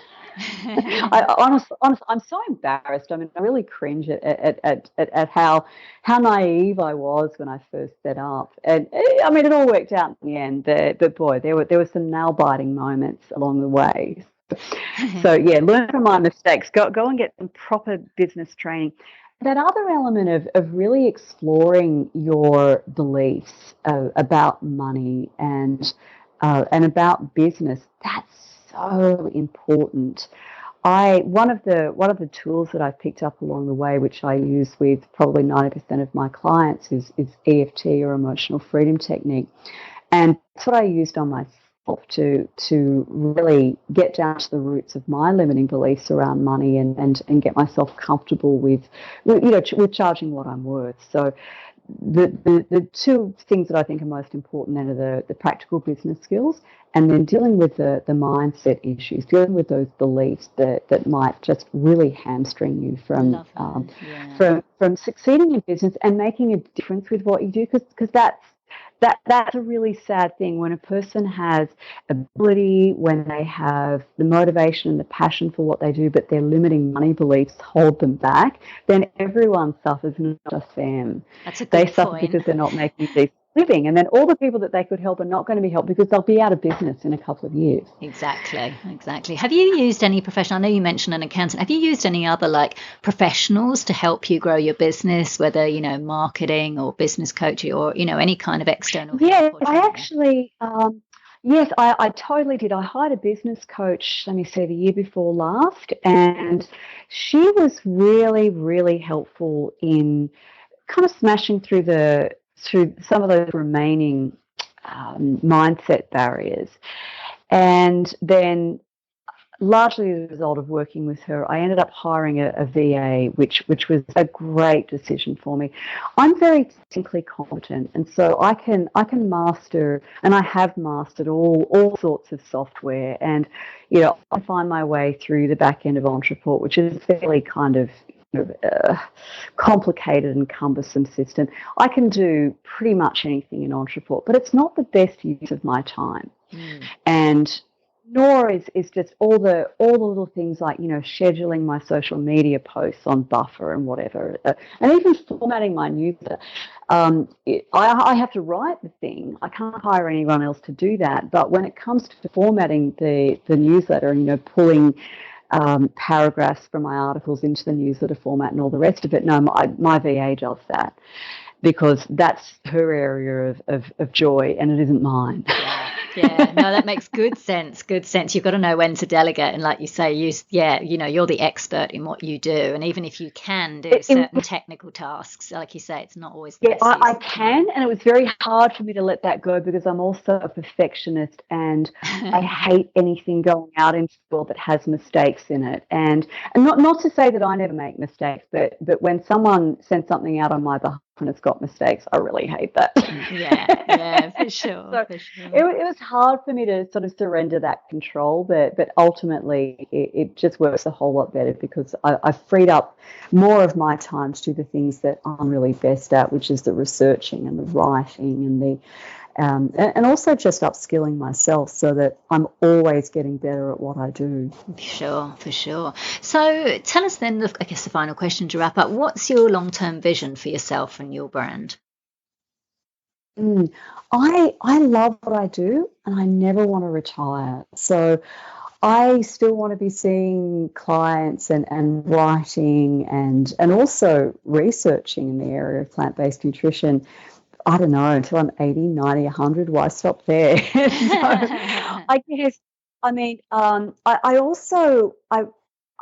Speaker 2: Honestly, I'm so embarrassed. I mean, I really cringe at how naive I was when I first set up. And I mean, it all worked out in the end. But boy, there were some nail biting moments along the way. So yeah, learn from my mistakes. Go and get some proper business training. That other element of really exploring your beliefs about money and about business, that's so important. One of the tools that I've picked up along the way, which I use with probably 90% of my clients, is EFT, or emotional freedom technique, and that's what I used on myself to really get down to the roots of my limiting beliefs around money and get myself comfortable with charging what I'm worth. So the two things that I think are most important then are the practical business skills, and then dealing with the mindset issues, dealing with those beliefs that might just really hamstring you from succeeding in business and making a difference with what you do, because that's a really sad thing when a person has ability, when they have the motivation and the passion for what they do, but their limiting money beliefs hold them back, then everyone suffers, not just them.
Speaker 1: That's a good
Speaker 2: They
Speaker 1: point.
Speaker 2: suffer because they're not making these living, and then all the people that they could help are not going to be helped because they'll be out of business in a couple of years.
Speaker 1: Exactly. Have you used any professional? I know you mentioned an accountant. Have you used any other professionals to help you grow your business, whether marketing or business coaching or any kind of external help?
Speaker 2: Yeah, I actually. Yes, I totally did. I hired a business coach, let me say, the year before last, and she was really, really helpful in kind of smashing through some of those remaining mindset barriers. And then, largely as a result of working with her, I ended up hiring a VA, which was a great decision for me. I'm very technically competent, and so I can master, and I have mastered all sorts of software, and I find my way through the back end of Entreport, which is a fairly kind of complicated and cumbersome system. I can do pretty much anything in Entreport, but it's not the best use of my time. And nor is just all the little things like scheduling my social media posts on Buffer and whatever, and even formatting my newsletter. I have to write the thing. I can't hire anyone else to do that. But when it comes to formatting the newsletter and pulling paragraphs from my articles into the newsletter format and all the rest of it, no, my VA does that, because that's her area of joy and it isn't mine.
Speaker 1: Yeah, no, that makes good sense. You've got to know when to delegate, and like you say, you're the expert in what you do, and even if you can do certain technical tasks, like you say, it's not always the best.
Speaker 2: I can, and it was very hard for me to let that go because I'm also a perfectionist, and I hate anything going out into the world that has mistakes in it. And not to say that I never make mistakes, but when someone sends something out on my behalf and it's got mistakes, I really hate that.
Speaker 1: Yeah, for sure.
Speaker 2: So
Speaker 1: for sure.
Speaker 2: It was hard for me to sort of surrender that control, but ultimately it just works a whole lot better because I've freed up more of my time to do the things that I'm really best at, which is the researching and the writing and also just upskilling myself so that I'm always getting better at what I do.
Speaker 1: For sure. So tell us then, I guess the final question to wrap up, what's your long-term vision for yourself and your brand?
Speaker 2: I love what I do and I never want to retire. So I still want to be seeing clients and writing and also researching in the area of plant-based nutrition. I don't know, until I'm 80, 90, 100, why stop there? So I guess, I mean, I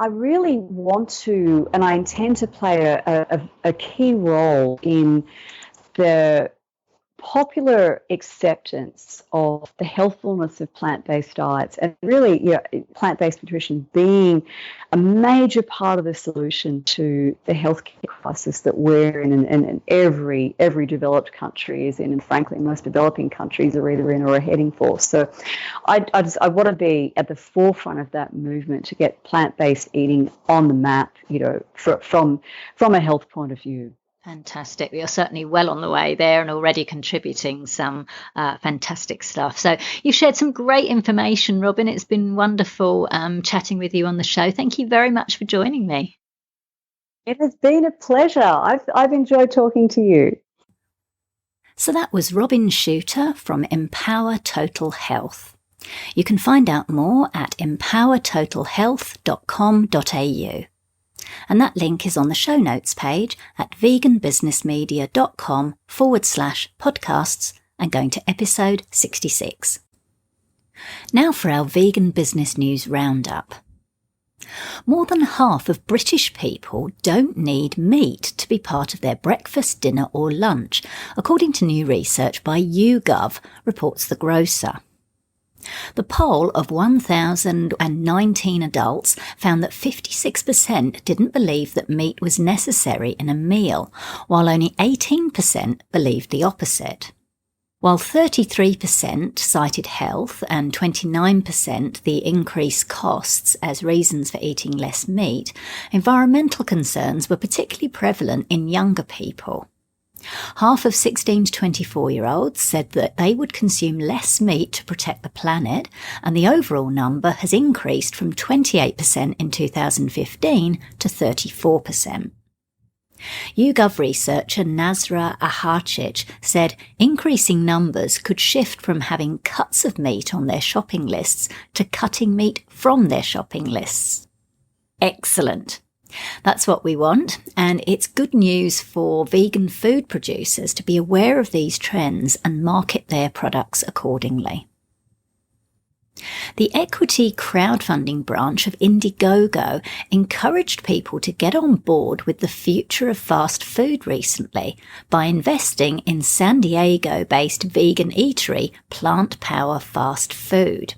Speaker 2: really want to, and I intend to play a key role in the popular acceptance of the healthfulness of plant-based diets, and really plant-based nutrition being a major part of the solution to the healthcare crisis that we're in and every developed country is in, and frankly most developing countries are either in or are heading for. So I want to be at the forefront of that movement to get plant-based eating on the map, from a health point of view.
Speaker 1: Fantastic. You're certainly well on the way there and already contributing some fantastic stuff. So you've shared some great information, Robyn. It's been wonderful chatting with you on the show. Thank you very much for joining me.
Speaker 2: It has been a pleasure. I've enjoyed talking to you.
Speaker 1: So that was Robyn Chuter from Empower Total Health. You can find out more at empowertotalhealth.com.au. And that link is on the show notes page at veganbusinessmedia.com/podcasts and going to episode 66. Now for our Vegan Business News Roundup. More than half of British people don't need meat to be part of their breakfast, dinner or lunch, according to new research by YouGov, reports The Grocer. The poll of 1,019 adults found that 56% didn't believe that meat was necessary in a meal, while only 18% believed the opposite. While 33% cited health and 29% the increased costs as reasons for eating less meat, environmental concerns were particularly prevalent in younger people. Half of 16 to 24-year-olds said that they would consume less meat to protect the planet, and the overall number has increased from 28% in 2015 to 34%. YouGov researcher Nazra Aharchich said increasing numbers could shift from having cuts of meat on their shopping lists to cutting meat from their shopping lists. Excellent. That's what we want, and it's good news for vegan food producers to be aware of these trends and market their products accordingly. The equity crowdfunding branch of Indiegogo encouraged people to get on board with the future of fast food recently by investing in San Diego-based vegan eatery Plant Power Fast Food.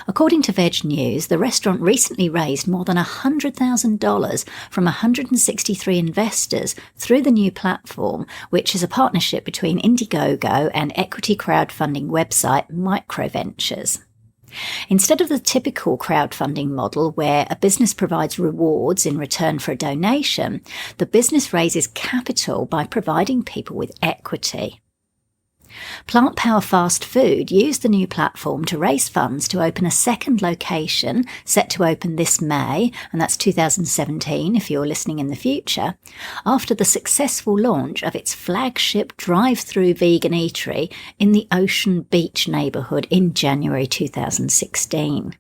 Speaker 1: According to Veg News, the restaurant recently raised more than $100,000 from 163 investors through the new platform, which is a partnership between Indiegogo and equity crowdfunding website Microventures. Instead of the typical crowdfunding model where a business provides rewards in return for a donation, the business raises capital by providing people with equity. Plant Power Fast Food used the new platform to raise funds to open a second location set to open this May, and that's 2017 if you're listening in the future, after the successful launch of its flagship drive-through vegan eatery in the Ocean Beach neighbourhood in January 2016.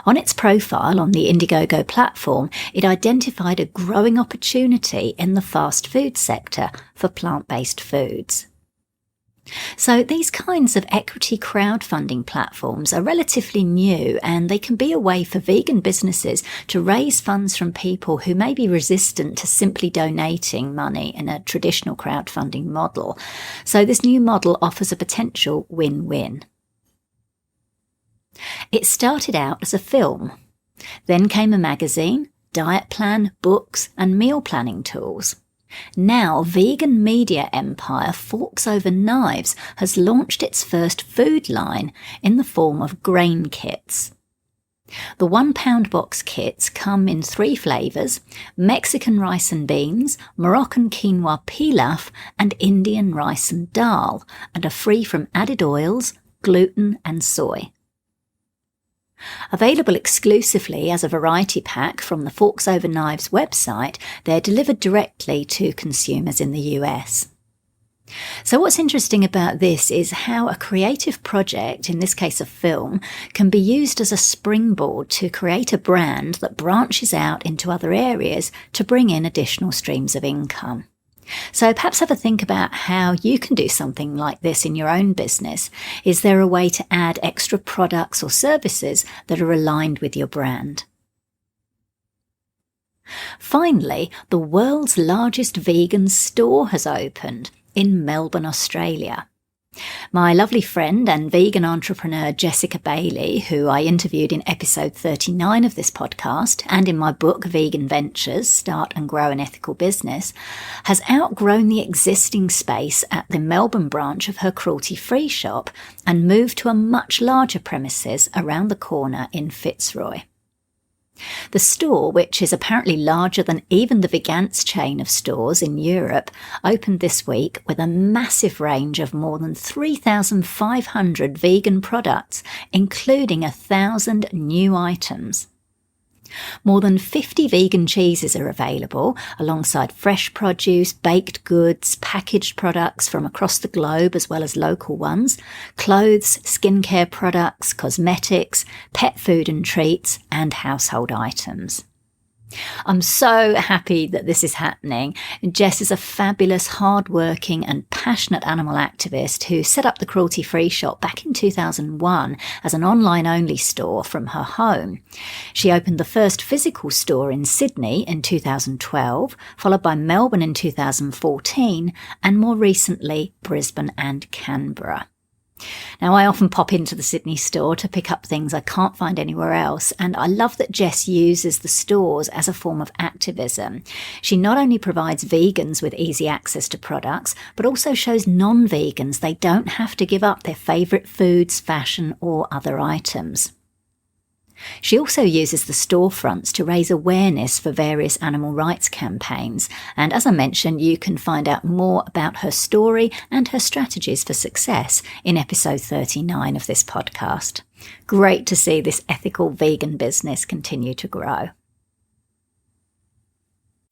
Speaker 1: On its profile on the Indiegogo platform, it identified a growing opportunity in the fast food sector for plant-based foods. So these kinds of equity crowdfunding platforms are relatively new, and they can be a way for vegan businesses to raise funds from people who may be resistant to simply donating money in a traditional crowdfunding model. So this new model offers a potential win-win. It started out as a film. Then came a magazine, diet plan, books and meal planning tools. Now, vegan media empire Forks Over Knives has launched its first food line in the form of grain kits. The £1 box kits come in 3 flavours: Mexican rice and beans, Moroccan quinoa pilaf and Indian rice and dal, and are free from added oils, gluten and soy. Available exclusively as a variety pack from the Forks Over Knives website, they're delivered directly to consumers in the US. So what's interesting about this is how a creative project, in this case a film, can be used as a springboard to create a brand that branches out into other areas to bring in additional streams of income. So perhaps have a think about how you can do something like this in your own business. Is there a way to add extra products or services that are aligned with your brand? Finally, the world's largest vegan store has opened in Melbourne, Australia. My lovely friend and vegan entrepreneur Jessica Bailey, who I interviewed in episode 39 of this podcast and in my book Vegan Ventures, Start and Grow an Ethical Business, has outgrown the existing space at the Melbourne branch of her cruelty-free shop and moved to a much larger premises around the corner in Fitzroy. The store, which is apparently larger than even the Vegans chain of stores in Europe, opened this week with a massive range of more than 3,500 vegan products, including 1,000 new items. More than 50 vegan cheeses are available, alongside fresh produce, baked goods, packaged products from across the globe as well as local ones, clothes, skincare products, cosmetics, pet food and treats, and household items. I'm so happy that this is happening. Jess is a fabulous, hard-working and passionate animal activist who set up the Cruelty-Free Shop back in 2001 as an online-only store from her home. She opened the first physical store in Sydney in 2012, followed by Melbourne in 2014, and more recently, Brisbane and Canberra. Now, I often pop into the Sydney store to pick up things I can't find anywhere else, and I love that Jess uses the stores as a form of activism. She not only provides vegans with easy access to products, but also shows non-vegans they don't have to give up their favourite foods, fashion, or other items. She also uses the storefronts to raise awareness for various animal rights campaigns, and as I mentioned, you can find out more about her story and her strategies for success in episode 39 of this podcast. Great to see this ethical vegan business continue to grow.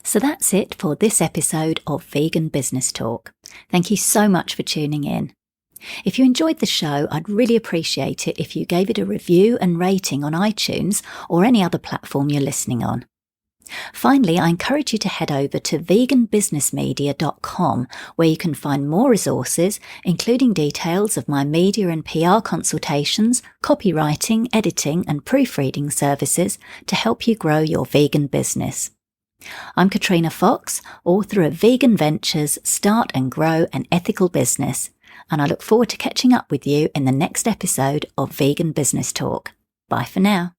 Speaker 1: So that's it for this episode of Vegan Business Talk. Thank you so much for tuning in. If you enjoyed the show, I'd really appreciate it if you gave it a review and rating on iTunes or any other platform you're listening on. Finally, I encourage you to head over to veganbusinessmedia.com, where you can find more resources, including details of my media and PR consultations, copywriting, editing and proofreading services to help you grow your vegan business. I'm Katrina Fox, author of Vegan Ventures, Start and Grow an Ethical Business, and I look forward to catching up with you in the next episode of Vegan Business Talk. Bye for now.